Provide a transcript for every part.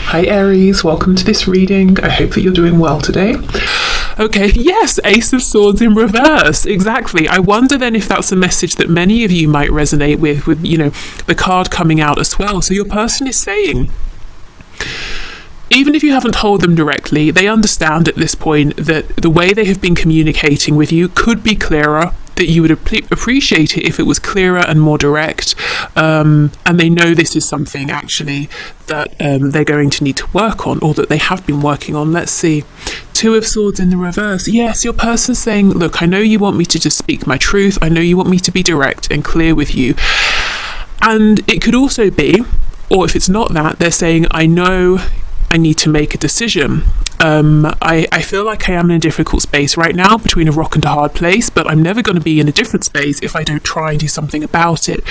Hi Aries, welcome to this reading. I hope that you're doing well today. Okay, yes, Ace of Swords in reverse, exactly. I wonder then if that's a message that many of you might resonate with, the card coming out as well. So your person is saying, even if you haven't told them directly, they understand at this point that the way they have been communicating with you could be clearer, that you would appreciate it if it was clearer and more direct, and they know this is something actually that they're going to need to work on, or that they have been working on. Let's see. Two of Swords in the reverse. Yes, your person's saying, look, I know you want me to just speak my truth. I know you want me to be direct and clear with you. And it could also be, or if it's not that, they're saying, I know I need to make a decision. I feel like I am in a difficult space right now, between a rock and a hard place, but I'm never going to be in a different space if I don't try and do something about it.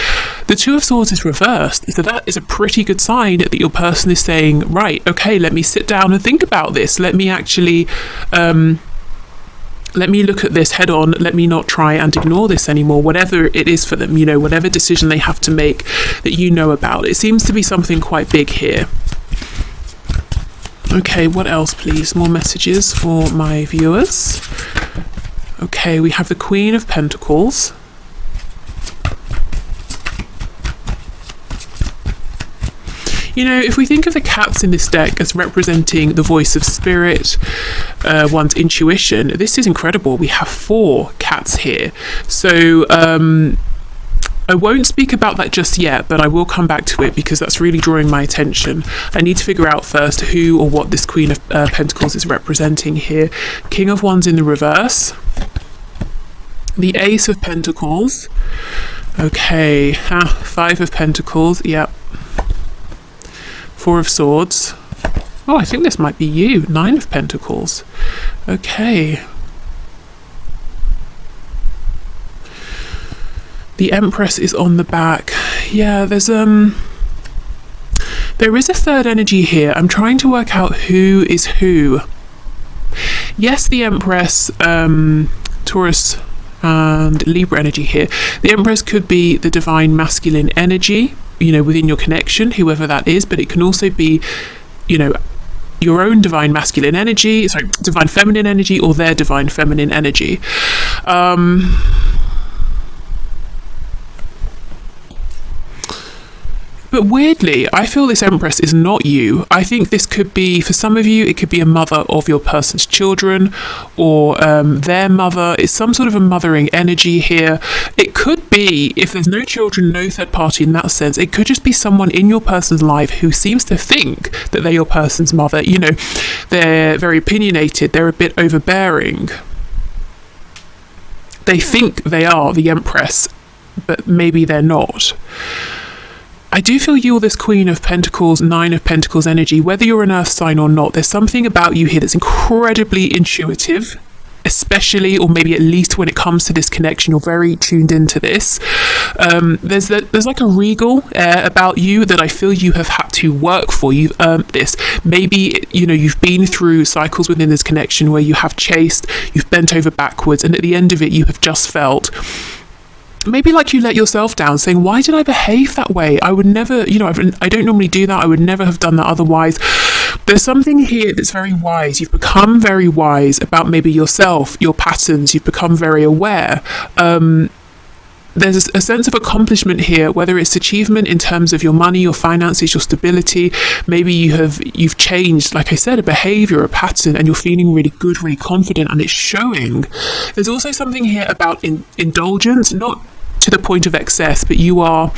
The Two of Swords is reversed, so that is a pretty good sign that your person is saying, right, okay, let me sit down and think about this. Let me actually let me look at this head on. Let me not try and ignore this anymore, whatever it is for them, whatever decision they have to make that you know about. It seems to be something quite big here. Okay, what else, please? More messages for my viewers. Okay, we have the Queen of Pentacles. If we think of the cats in this deck as representing the voice of spirit, one's intuition, this is incredible. We have 4 cats here. So, I won't speak about that just yet, but I will come back to it because that's really drawing my attention. I need to figure out first who or what this Queen of Pentacles is representing here. King of Wands in the reverse. The Ace of Pentacles. Okay, 5 of Pentacles, yep. 4 of Swords. Oh, I think this might be you. 9 of Pentacles. Okay. The Empress is on the back. Yeah, there is a third energy here. I'm trying to work out who is who. Yes, the Empress, Taurus and Libra energy here. The Empress could be the divine masculine energy, within your connection, whoever that is, but it can also be, your own divine masculine energy, divine feminine energy, or their divine feminine energy. But weirdly, I feel this Empress is not you. I think this could be, for some of you, it could be a mother of your person's children, or their mother. It's some sort of a mothering energy here. It could be, if there's no children, no third party in that sense, it could just be someone in your person's life who seems to think that they're your person's mother. They're very opinionated, they're a bit overbearing. They think they are the Empress, but maybe they're not. I do feel you're this Queen of Pentacles, 9 of Pentacles energy, whether you're an earth sign or not. There's something about you here that's incredibly intuitive, especially, or maybe at least when it comes to this connection, you're very tuned into this. There's like a regal air about you that I feel you have had to work for. You've earned this. Maybe, you've been through cycles within this connection where you have chased, you've bent over backwards, and at the end of it, you have just felt maybe like you let yourself down, saying, why did I behave that way? I would never, I don't normally do that. I would never have done that otherwise. There's something here that's very wise. You've become very wise about maybe yourself, your patterns. You've become very aware. There's a sense of accomplishment here, whether it's achievement in terms of your money, your finances, your stability. Maybe you've changed, like I said, a behavior, a pattern, and you're feeling really good, really confident, and it's showing. There's also something here about indulgence, not to the point of excess, but you are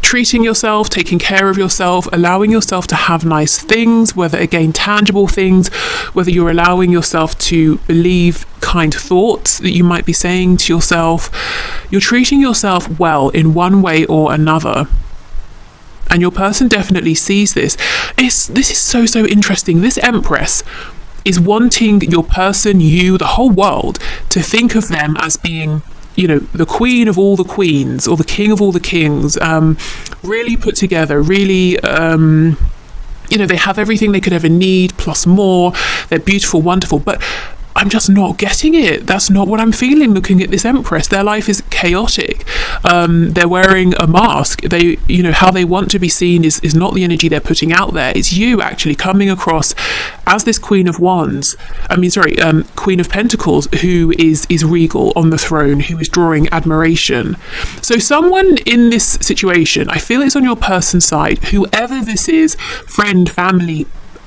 treating yourself, taking care of yourself, allowing yourself to have nice things, whether again tangible things, whether you're allowing yourself to believe kind thoughts that you might be saying to yourself. You're treating yourself well in one way or another. And your person definitely sees this. This is so interesting. This Empress is wanting your person, you, the whole world, to think of them as being, the queen of all the queens, or the king of all the kings, really put together, really, they have everything they could ever need, plus more. They're beautiful, wonderful. But I'm just not getting it. That's not what I'm feeling looking at this Empress. Their life is chaotic. They're wearing a mask. They, how they want to be seen is not the energy they're putting out there. It's you actually coming across as this Queen of Pentacles, who is regal on the throne, who is drawing admiration. So someone in this situation, I feel it's on your person's side, whoever this is, friend, family,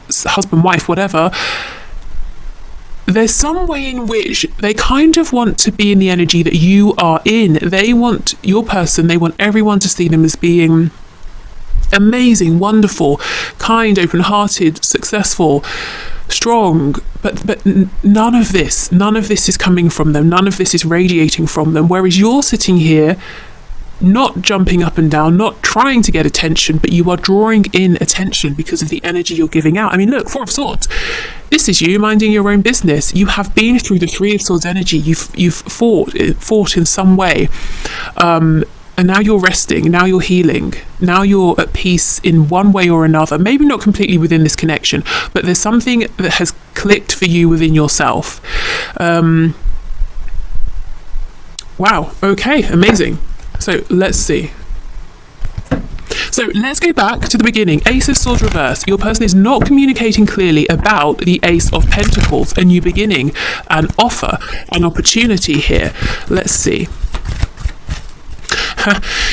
husband, wife, whatever. There's some way in which they kind of want to be in the energy that you are in. They want your person, they want everyone to see them as being amazing, wonderful, kind, open-hearted, successful, strong, but none of this is coming from them. None of this is radiating from them. Whereas you're sitting here not jumping up and down, not trying to get attention, but you are drawing in attention because of the energy you're giving out. I mean, look, Four of Swords. This is you minding your own business. You have been through the Three of Swords energy. You've fought in some way, and now you're resting. Now you're healing. Now you're at peace in one way or another. Maybe not completely within this connection, but there's something that has clicked for you within yourself. Wow. Okay. Amazing. So let's see. So let's go back to the beginning. Ace of Swords reverse. Your person is not communicating clearly about the Ace of Pentacles, a new beginning, an offer, an opportunity here. Let's see.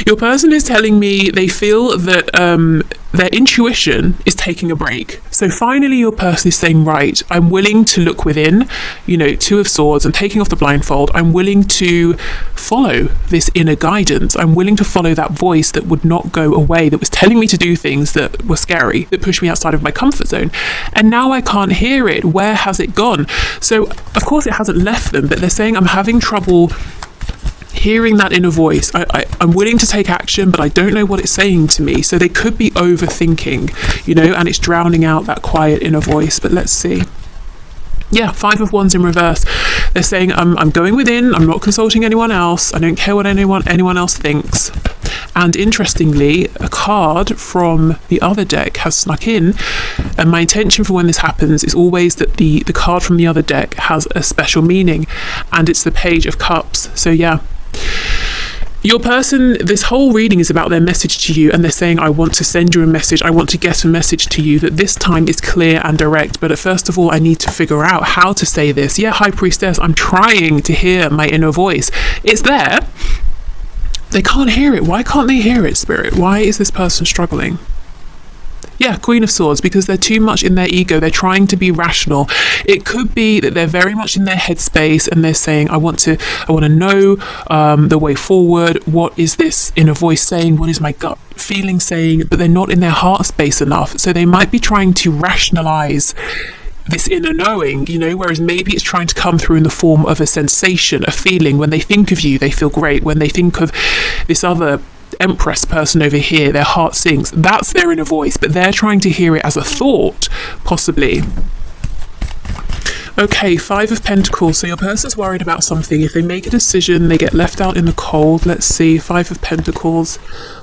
Your person is telling me they feel that their intuition is taking a break. So finally your person is saying, right, I'm willing to look within, Two of Swords, I'm taking off the blindfold. I'm willing to follow this inner guidance. I'm willing to follow that voice that would not go away, that was telling me to do things that were scary, that pushed me outside of my comfort zone. And now I can't hear it. Where has it gone? So of course it hasn't left them, but they're saying, I'm having trouble hearing that inner voice. I'm willing to take action, but I don't know what it's saying to me. So they could be overthinking, and it's drowning out that quiet inner voice. But let's see. Yeah, Five of Wands in reverse. They're saying, I'm going within. I'm not consulting anyone else. I don't care what anyone else thinks. And interestingly, a card from the other deck has snuck in, and my intention for when this happens is always that the card from the other deck has a special meaning, and it's the Page of Cups. So yeah, your person, this whole reading is about their message to you, and they're saying, I want to send you a message. I want to get a message to you that this time is clear and direct. But first of all, I need to figure out how to say this. Yeah, High Priestess, I'm trying to hear my inner voice. It's there. They can't hear it. Why can't they hear it, Spirit? Why is this person struggling? Yeah, Queen of Swords, because they're too much in their ego. They're trying to be rational. It could be that they're very much in their headspace and they're saying, I want to know the way forward. What is this inner voice saying? What is my gut feeling saying? But they're not in their heart space enough. So they might be trying to rationalize this inner knowing, whereas maybe it's trying to come through in the form of a sensation, a feeling. When they think of you, they feel great. When they think of this other Empress person over here, their heart sinks. That's their inner voice, but they're trying to hear it as a thought, possibly. Okay, Five of Pentacles. So your person's worried about something. If they make a decision, they get left out in the cold. Let's see. Five of Pentacles,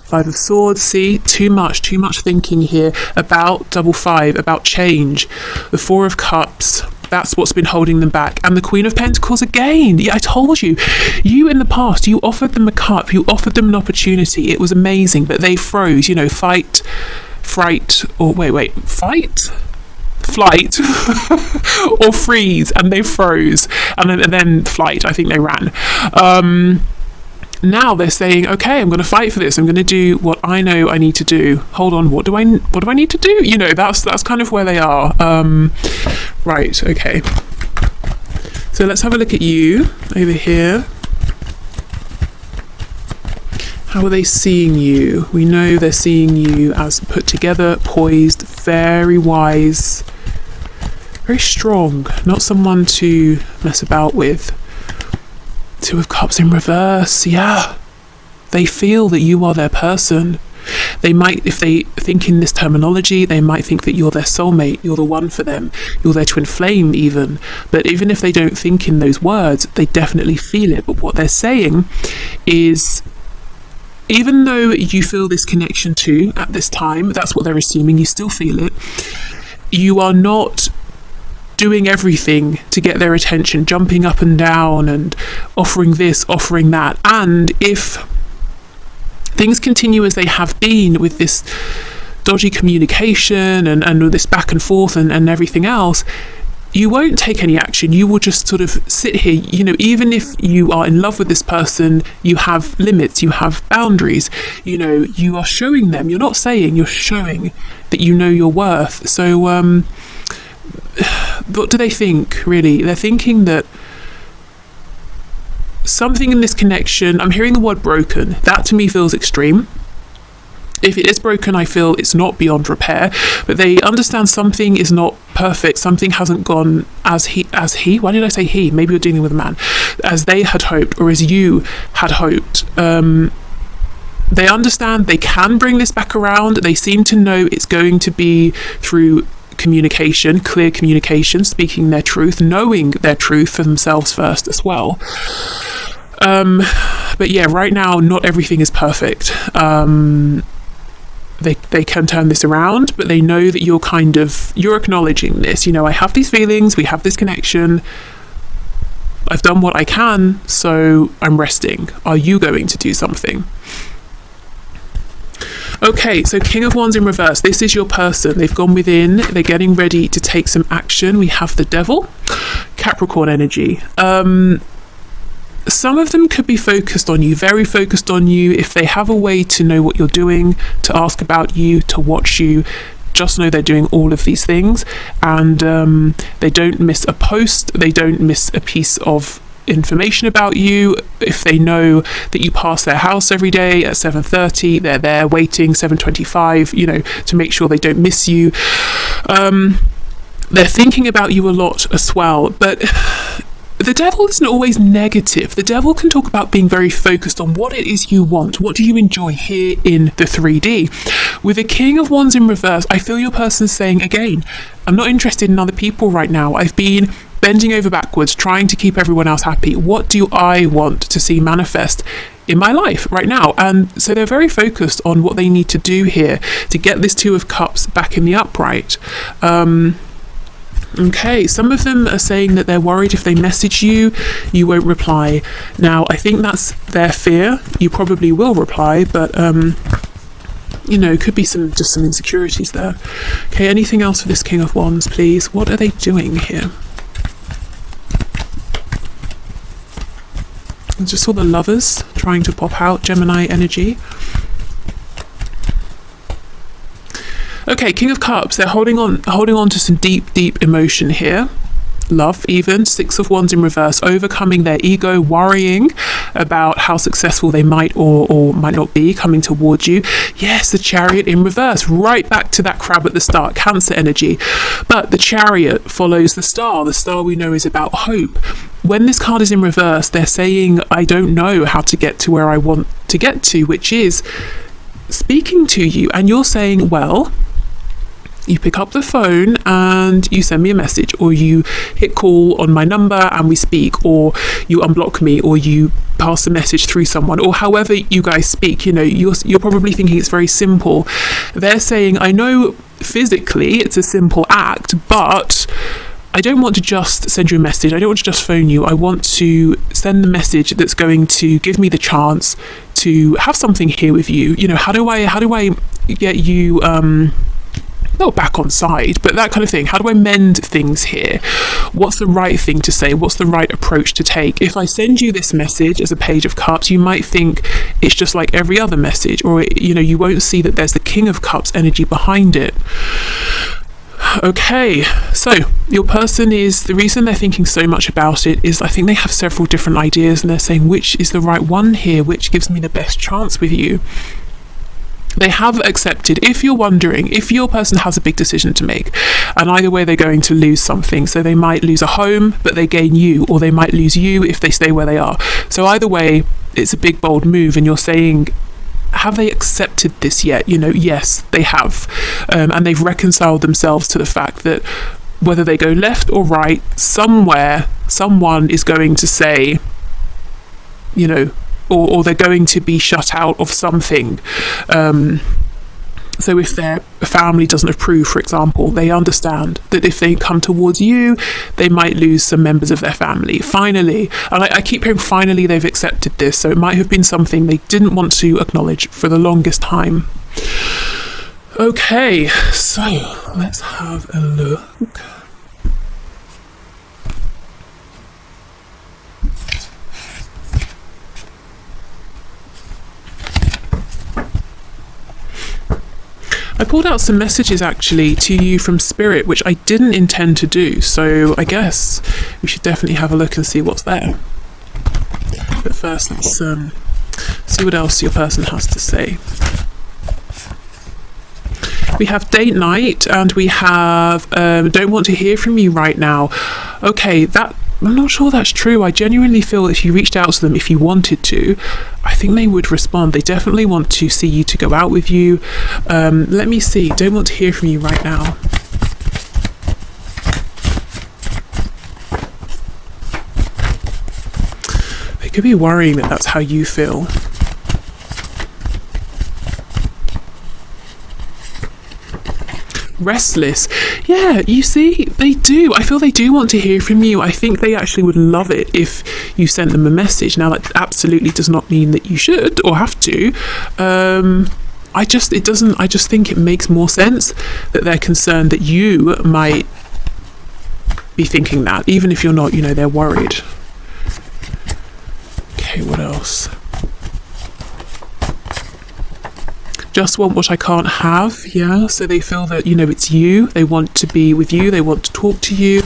Five of Swords. See, too much thinking here about double five, about change. The Four of Cups. That's what's been holding them back. And the Queen of Pentacles again. Yeah, I told you. You in the past, you offered them a cup. You offered them an opportunity. It was amazing, but they froze. Fight, fright, or fight? Flight or freeze, and they froze, and then flight. I think they ran. Now they're saying, okay, I'm going to fight for this. I'm going to do what I know I need to do. Hold on, what do I need to do? That's kind of where they are. Right, okay. So let's have a look at you over here. How are they seeing you? We know they're seeing you as put together, poised, very wise, very strong, not someone to mess about with. Two of Cups in reverse. Yeah, they feel that you are their person. They might, if they think in this terminology, they might think that you're their soulmate, you're the one for them, you're their twin flame even. But even if they don't think in those words, they definitely feel it. But what they're saying is, even though you feel this connection too at this time, that's what they're assuming, you still feel it, you are not doing everything to get their attention, jumping up and down and offering this, offering that. And if things continue as they have been with this dodgy communication and this back and forth and everything else, you won't take any action. You will just sort of sit here. You know, even if you are in love with this person, you have limits, you have boundaries. You know, you are showing them, you're not saying, you're showing that you know your worth. So what do they think, really? They're thinking that something in this connection, I'm hearing the word broken. That to me feels extreme. If it is broken, I feel it's not beyond repair, but they understand something is not perfect. Something hasn't gone as he, why did I say he? Maybe you're dealing with a man, as they had hoped, or as you had hoped. They understand they can bring this back around. They seem to know it's going to be through communication, clear communication, speaking their truth, knowing their truth for themselves first as well. But yeah, right now, not everything is perfect. They can turn this around, but they know that you're acknowledging this. You know, I have these feelings, we have this connection, I've done what I can, so I'm resting. Are you going to do something? Okay, so King of Wands in reverse. This is your person. They've gone within, they're getting ready to take some action. We have the Devil, Capricorn energy. Some of them could be focused on you, very focused on you. If they have a way to know what you're doing, to ask about you, to watch you, just know they're doing all of these things. And they don't miss a post, they don't miss a piece of information about you. If they know that you pass their house every day at 7:30, they're there waiting 7:25, you know, to make sure they don't miss you. They're thinking about you a lot as well, but the Devil isn't always negative. The Devil can talk about being very focused on what it is you want. What do you enjoy here in the 3D? With the King of Wands in reverse, I feel your person's saying, again, I'm not interested in other people right now. I've been bending over backwards, trying to keep everyone else happy. What do I want to see manifest in my life right now? And so they're very focused on what they need to do here to get this Two of Cups back in the upright. Okay, some of them are saying that they're worried if they message you, you won't reply. Now, I think that's their fear. You probably will reply, but you know, could be just some insecurities there. Okay, anything else for this King of Wands, please? What are they doing here? I just saw the Lovers trying to pop out, Gemini energy. Okay, King of Cups, they're holding on to some deep emotion here. Love, even. Six of Wands in reverse, overcoming their ego, worrying about how successful they might or might not be coming towards you. Yes, the Chariot in reverse, right back to that crab at the start, Cancer energy. But the Chariot follows the star. The star we know is about hope. When this card is in reverse, they're saying, I don't know how to get to where I want to get to, which is speaking to you. And you're saying, well, you pick up the phone and you send me a message, or you hit call on my number and we speak, or you unblock me, or you pass a message through someone, or however you guys speak. You know, you're probably thinking it's very simple. They're saying, I know physically it's a simple act, but I don't want to just send you a message. I don't want to just phone you. I want to send the message that's going to give me the chance to have something here with you. You know, how do I get you not back on side, but that kind of thing. How do I mend things here? What's the right thing to say? What's the right approach to take? If I send you this message as a Page of Cups, you might think it's just like every other message, or you know, you won't see that there's the King of Cups energy behind it. Okay, so your person is, the reason they're thinking so much about it is I think they have several different ideas, and they're saying, which is the right one here? Which gives me the best chance with you? They have accepted. If you're wondering, if your person has a big decision to make, and either way they're going to lose something, so they might lose a home but they gain you, or they might lose you if they stay where they are. So either way, it's a big bold move, and you're saying, have they accepted this yet? You know, yes, they have, and they've reconciled themselves to the fact that whether they go left or right, somewhere someone is going to say, you know, or they're going to be shut out of something. So if their family doesn't approve, for example, they understand that if they come towards you, they might lose some members of their family. Finally, and I keep hearing finally they've accepted this, so it might have been something they didn't want to acknowledge for the longest time. Okay, so let's have a look. I pulled out some messages actually to you from Spirit, which I didn't intend to do, so I guess we should definitely have a look and see what's there. But first, let's see what else your person has to say. We have date night, and we have don't want to hear from you right now. Okay, that I'm not sure that's true. I genuinely feel that if you reached out to them, if you wanted to, I think they would respond. They definitely want to see you, to go out with you. Let me see. Don't want to hear from you right now. They could be worrying that that's how you feel. Restless. Yeah, you see, they do. I feel they do want to hear from you. I think they actually would love it if you sent them a message. Now, that absolutely does not mean that you should or have to. I just think it makes more sense that they're concerned that you might be thinking that, even if you're not, they're worried. Okay, what else? Just want what I can't have. Yeah, so they feel that it's you, they want to be with you, they want to talk to you,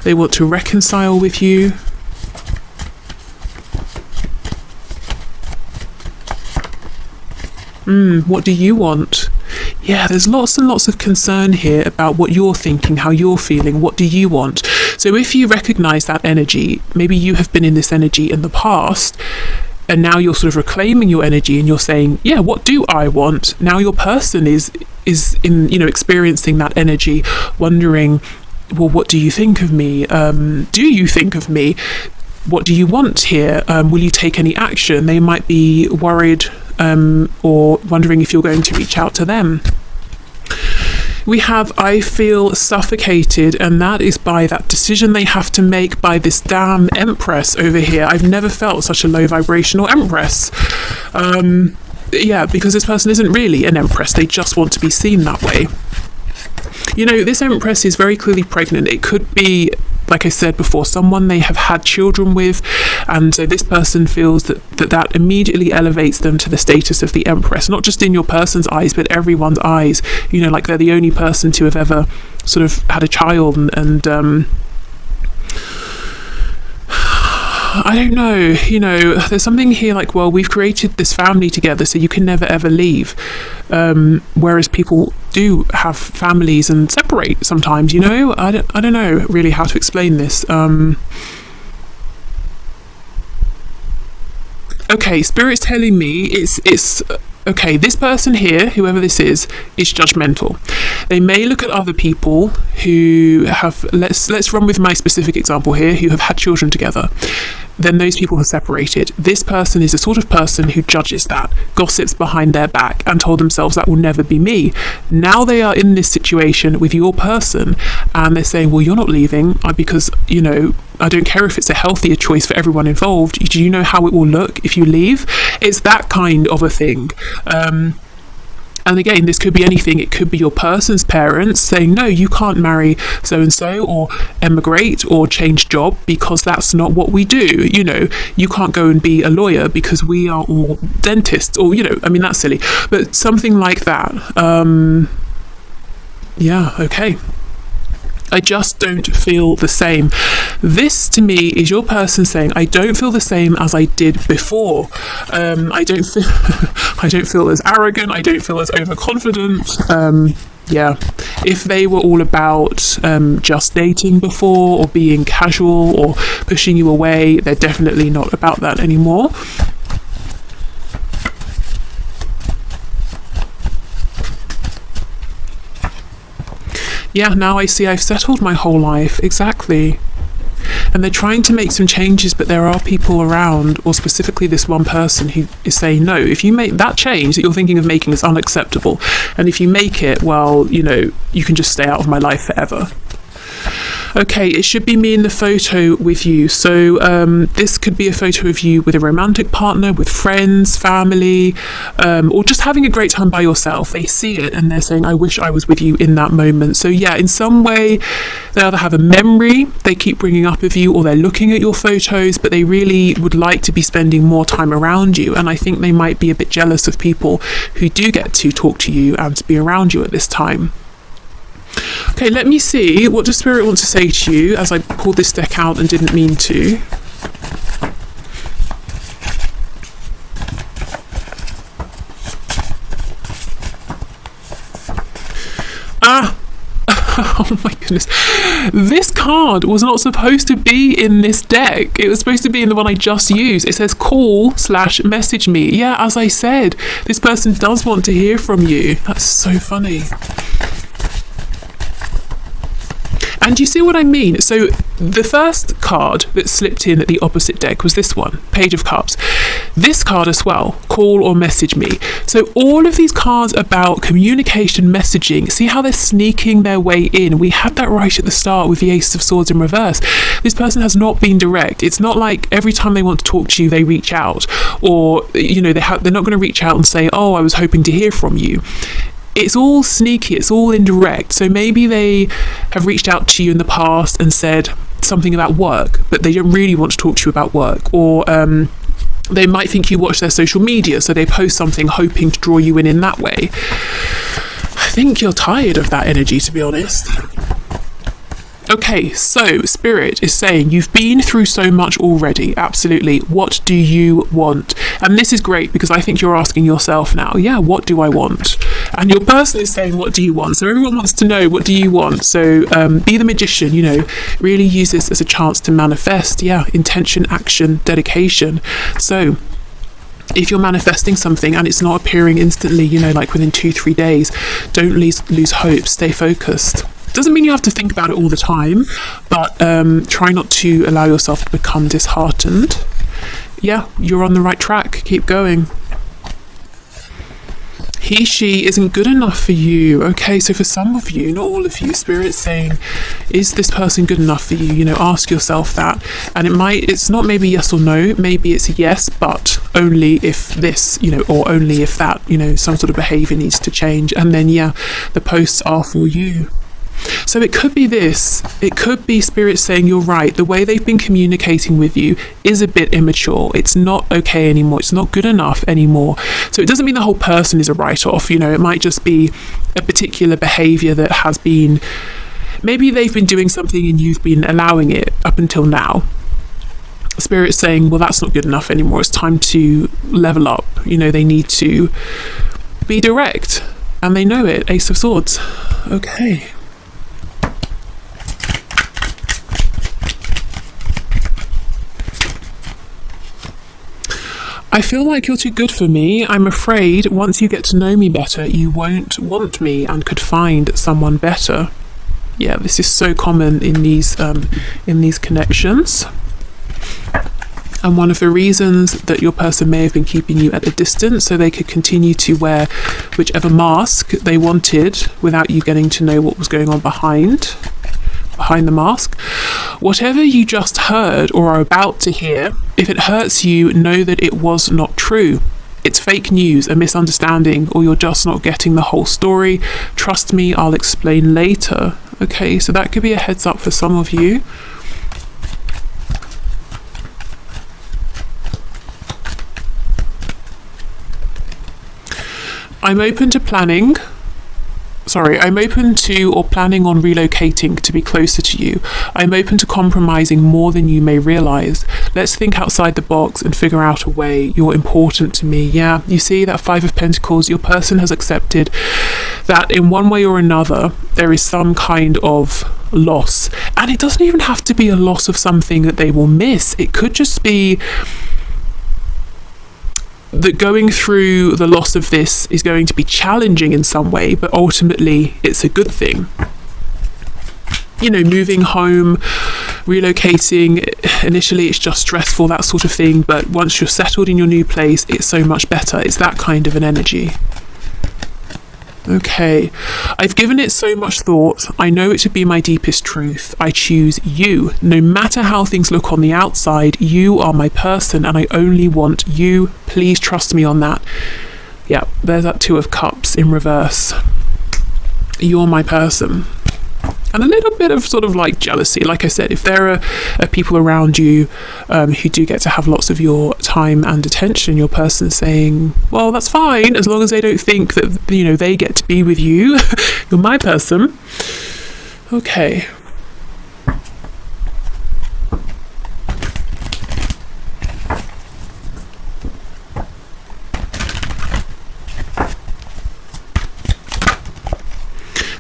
they want to reconcile with you. What do you want? Yeah, there's lots and lots of concern here about what you're thinking, how you're feeling. What do you want? So if you recognize that energy, maybe you have been in this energy in the past, and now you're sort of reclaiming your energy and you're saying, yeah, what do I want? Now your person is in, experiencing that energy, wondering, well, what do you think of me? Do you think of me? What do you want here? Will you take any action? They might be worried or wondering if you're going to reach out to them. We have, I feel suffocated, and that is by that decision they have to make by this damn Empress over here. I've never felt such a low vibrational Empress. Yeah, because this person isn't really an Empress. They just want to be seen that way. This Empress is very clearly pregnant. It could be, like I said before, someone they have had children with, and so this person feels that immediately elevates them to the status of the Empress, not just in your person's eyes, but everyone's eyes. Like they're the only person to have ever sort of had a child, and I don't know, there's something here like, well, we've created this family together, so you can never ever leave. Whereas people do have families and separate sometimes, I don't know really how to explain this. Okay, Spirit's telling me it's okay, this person here, whoever this is judgmental. They may look at other people who have, let's run with my specific example here, who have had children together. Then those people have separated. This person is the sort of person who judges that, gossips behind their back, and told themselves that will never be me. Now they are in this situation with your person, and they're saying, well, you're not leaving because, I don't care if it's a healthier choice for everyone involved. Do you know how it will look if you leave? It's that kind of a thing. And again, this could be anything. It could be your person's parents saying, no, you can't marry so-and-so, or emigrate, or change job, because that's not what we do. You can't go and be a lawyer because we are all dentists, or, that's silly. But something like that. Yeah, okay. I just don't feel the same. This to me is your person saying, I don't feel the same as I did before. I don't feel as arrogant. I don't feel as overconfident. Yeah, if they were all about just dating before, or being casual, or pushing you away, they're definitely not about that anymore. Yeah, now I see I've settled my whole life. Exactly. and they're trying to make some changes, but there are people around, or specifically this one person, who is saying, no, if you make that change that you're thinking of making is unacceptable, and if you make it, well, you know, you can just stay out of my life forever. Okay, it should be me in the photo with you. So this could be a photo of you with a romantic partner, with friends, family, or just having a great time by yourself. They see it and they're saying, I wish I was with you in that moment. So yeah, in some way, they either have a memory they keep bringing up of you, or they're looking at your photos, but they really would like to be spending more time around you. And I think they might be a bit jealous of people who do get to talk to you and to be around you at this time. Okay, let me see, what does Spirit want to say to you, as I pulled this deck out and didn't mean to. Oh my goodness. This card was not supposed to be in this deck. It was supposed to be in the one I just used. It says call/message me. Yeah, as I said, this person does want to hear from you. That's so funny. And you see what I mean? So the first card that slipped in at the opposite deck was this one, Page of Cups. This card as well, call or message me. So all of these cards about communication, messaging, see how they're sneaking their way in. We had that right at the start with the Ace of Swords in reverse. This person has not been direct. It's not like every time they want to talk to you, they reach out, or, you know, they're not going to reach out and say, oh, I was hoping to hear from you. It's all sneaky, it's all indirect. So maybe they have reached out to you in the past and said something about work, but they don't really want to talk to you about work. Or they might think you watch their social media, so they post something hoping to draw you in that way. I think you're tired of that energy, to be honest. Okay, so Spirit is saying you've been through so much already. Absolutely. What do you want? And this is great, because I think you're asking yourself now, yeah, what do I want? And your person is saying, what do you want? So everyone wants to know, what do you want? So be the magician, you know, really use this as a chance to manifest. Yeah, intention, action, dedication. So if you're manifesting something and it's not appearing instantly, you know, like within 2-3 days, don't lose hope. Stay focused. Doesn't mean you have to think about it all the time, but try not to allow yourself to become disheartened. Yeah, you're on the right track. Keep going. He, she isn't good enough for you. Okay, so for some of you, not all of you, Spirit's saying, is this person good enough for you? You know, ask yourself that. And it's not maybe yes or no, maybe it's a yes, but only if this, you know, or only if that, you know, some sort of behavior needs to change. And then, yeah, the posts are for you. So it could be this, it could be Spirit saying, you're right, the way they've been communicating with you is a bit immature. It's not okay anymore. It's not good enough anymore. So it doesn't mean the whole person is a write-off. You know, it might just be a particular behavior that has been, maybe they've been doing something and you've been allowing it up until now. Spirit's saying, well, that's not good enough anymore. It's time to level up. You know, they need to be direct, and they know it. Ace of Swords. Okay. I feel like you're too good for me. I'm afraid once you get to know me better, you won't want me and could find someone better. Yeah, this is so common in these connections. And one of the reasons that your person may have been keeping you at a distance, so they could continue to wear whichever mask they wanted without you getting to know what was going on behind the mask. Whatever you just heard or are about to hear, if it hurts you, know that it was not true. It's fake news, a misunderstanding, or you're just not getting the whole story. Trust me, I'll explain later. Okay, so that could be a heads up for some of you. I'm open to or planning on relocating to be closer to you. I'm open to compromising more than you may realize. Let's think outside the box and figure out a way. You're important to me. Yeah, you see that Five of Pentacles, your person has accepted that in one way or another, there is some kind of loss. And it doesn't even have to be a loss of something that they will miss. It could just be that going through the loss of this is going to be challenging in some way, but ultimately it's a good thing. You know, moving home, Relocating, initially it's just stressful, that sort of thing, but once you're settled in your new place, it's so much better. It's that kind of an energy. Okay, I've given it so much thought. I know it to be my deepest truth. I choose you. No matter how things look on the outside, you are my person and I only want you. Please trust me on that. Yeah, there's that Two of Cups in reverse. You're my person. And a little bit of sort of like jealousy. Like I said, if there are people around you who do get to have lots of your time and attention, your person saying, well, that's fine, as long as they don't think that, you know, they get to be with you. You're my person. Okay.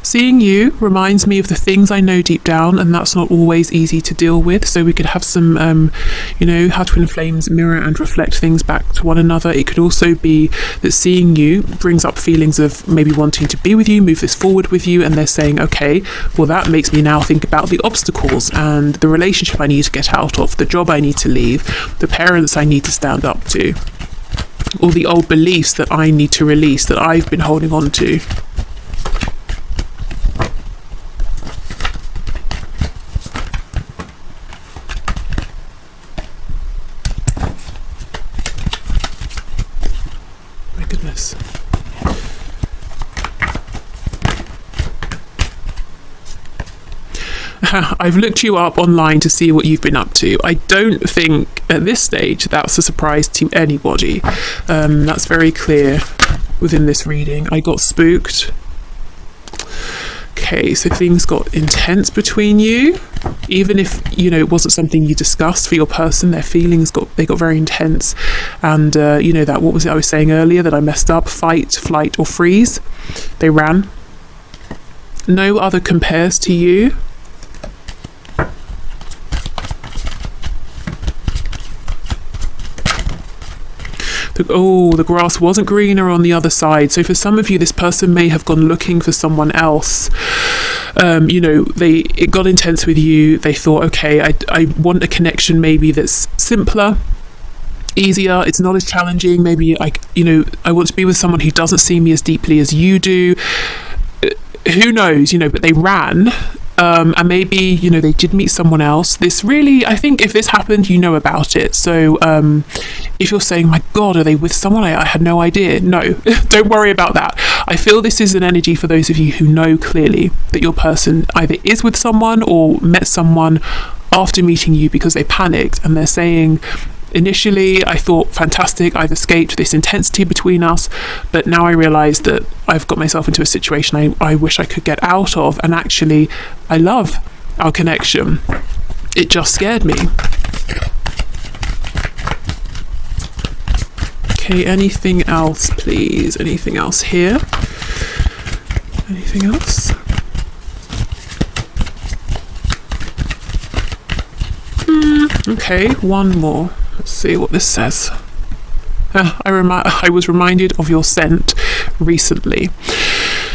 Seeing you reminds me of the things I know deep down, and that's not always easy to deal with. So we could have some, you know, how twin flames mirror and reflect things back to one another. It could also be that seeing you brings up feelings of maybe wanting to be with you, move this forward with you, and they're saying, okay, well, that makes me now think about the obstacles and the relationship I need to get out of, the job I need to leave, the parents I need to stand up to, all the old beliefs that I need to release that I've been holding on to. I've looked you up online to see what you've been up to. I don't think at this stage that's a surprise to anybody. That's very clear within this reading. I got spooked. Okay, so things got intense between you. Even if, you know, it wasn't something you discussed for your person, their feelings got very intense. And, you know, that, what was it I was saying earlier that I messed up? Fight, flight, or freeze. They ran. No other compares to you. The grass wasn't greener on the other side. So for some of you, this person may have gone looking for someone else. You know, it got intense with you. They thought, okay, I want a connection maybe that's simpler, easier. It's not as challenging. Maybe I want to be with someone who doesn't see me as deeply as you do. Who knows, you know, but they ran. And maybe, you know, they did meet someone else. This really, I think if this happened, you know about it. So if you're saying, my God, are they with someone? I had no idea. No, don't worry about that. I feel this is an energy for those of you who know clearly that your person either is with someone or met someone after meeting you because they panicked and they're saying, initially, I thought, fantastic, I've escaped this intensity between us, but now I realise that I've got myself into a situation I wish I could get out of, and actually, I love our connection. It just scared me. Okay, anything else, please? Anything else here? Anything else? Okay, one more. Let's see what this says. I was reminded of your scent recently.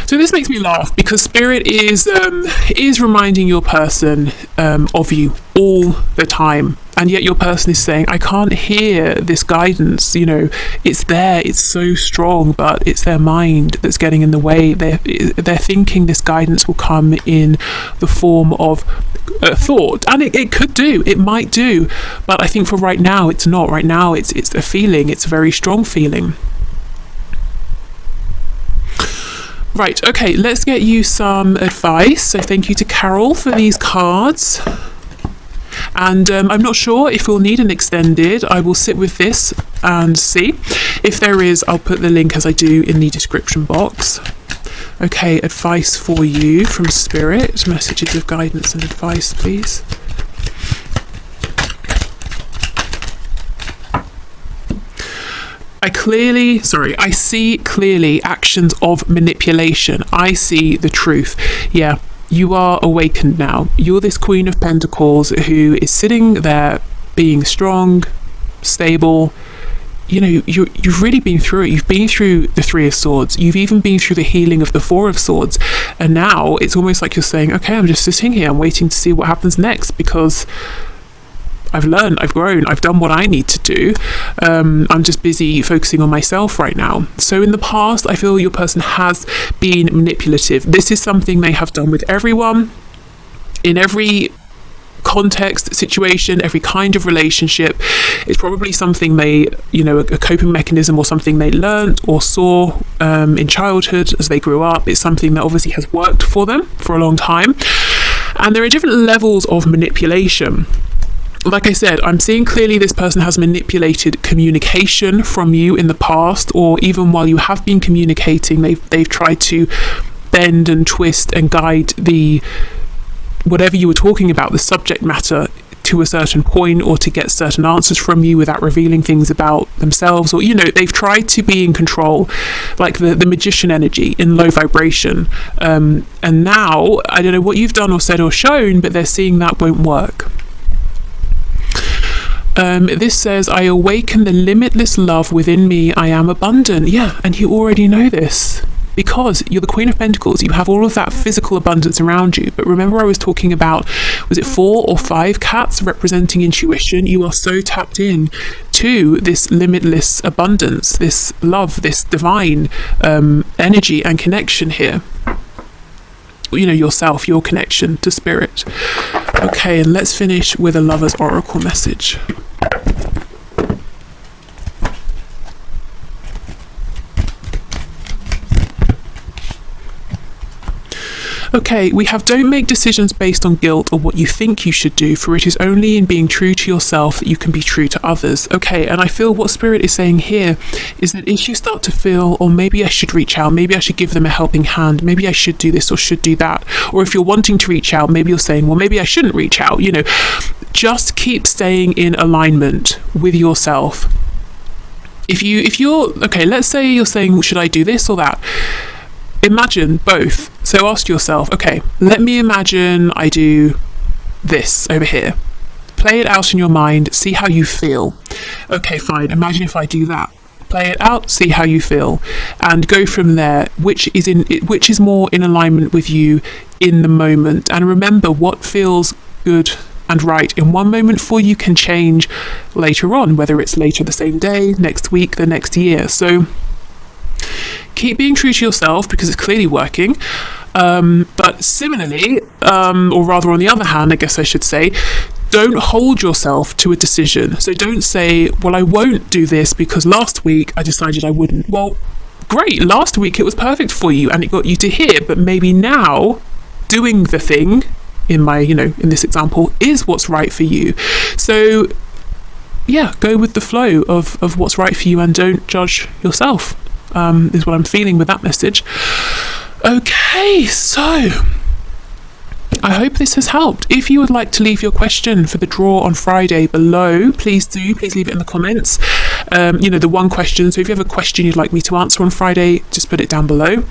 So this makes me laugh because Spirit is reminding your person of you all the time, and yet your person is saying, I can't hear this guidance. You know, it's there, it's so strong, but it's their mind that's getting in the way. They're thinking this guidance will come in the form of thought, and it might do, but I think for right now it's not. Right now it's a feeling. It's a very strong feeling. Right, okay, let's get you some advice. So thank you to Carol for these cards. And I'm not sure if we'll need an extended. I will sit with this and see. If there is, I'll put the link as I do in the description box. Okay, advice for you from Spirit. Messages of guidance and advice, please. I see clearly actions of manipulation. I see the truth. Yeah, you are awakened now. You're this Queen of Pentacles who is sitting there being strong, stable. you've really been through it. You've been through the Three of Swords. You've even been through the healing of the Four of Swords. And now it's almost like you're saying, okay, I'm just sitting here. I'm waiting to see what happens next, because I've learned, I've grown, I've done what I need to do. I'm just busy focusing on myself right now. So in the past, I feel your person has been manipulative. This is something they have done with everyone, in every context, situation, every kind of relationship. It's probably something they, a coping mechanism or something they learnt or saw in childhood as they grew up. It's something that obviously has worked for them for a long time. And there are different levels of manipulation. Like I said, I'm seeing clearly this person has manipulated communication from you in the past, or even while you have been communicating, they've tried to bend and twist and guide the whatever you were talking about, the subject matter, to a certain point, or to get certain answers from you without revealing things about themselves, or they've tried to be in control, like the magician energy in low vibration. And now I don't know what you've done or said or shown, but they're seeing that won't work. This says, I awaken the limitless love within me. I am abundant. Yeah, and you already know this, because you're the Queen of Pentacles. You have all of that physical abundance around you. But remember, I was talking about, was it 4 or 5 cats representing intuition? You are so tapped in to this limitless abundance, this love, this divine energy and connection here. Yourself, your connection to spirit. Okay, and let's finish with a Lover's Oracle message. Okay, we have, don't make decisions based on guilt or what you think you should do, for it is only in being true to yourself that you can be true to others. Okay, and I feel what Spirit is saying here is that if you start to feel, or maybe I should reach out, maybe I should give them a helping hand, maybe I should do this or should do that, or if you're wanting to reach out, maybe you're saying, well, maybe I shouldn't reach out, just keep staying in alignment with yourself. If you're, okay, let's say you're saying, should I do this or that? Imagine both. So ask yourself, okay, let me imagine I do this over here. Play it out in your mind, see how you feel. Okay, fine, imagine if I do that. Play it out, see how you feel, and go from there, which is more in alignment with you in the moment. And remember, what feels good and right in one moment for you can change later on, whether it's later the same day, next week, the next year. So keep being true to yourself, because it's clearly working. But similarly, or rather on the other hand, I guess I should say, don't hold yourself to a decision. So don't say, well, I won't do this because last week I decided I wouldn't. Well, great, last week it was perfect for you and it got you to here, but maybe now doing the thing in this example is what's right for you. So yeah, go with the flow of what's right for you and don't judge yourself. Is what I'm feeling with that message. Okay, so I hope this has helped. If you would like to leave your question for the draw on Friday below, please leave it in the comments. The one question. So if you have a question you'd like me to answer on Friday, just put it down below.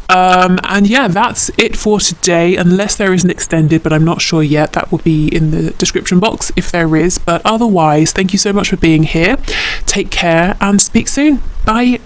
And yeah, that's it for today, unless there is an extended, but I'm not sure yet. That will be in the description box if there is. But otherwise, thank you so much for being here. Take care and speak soon. Bye.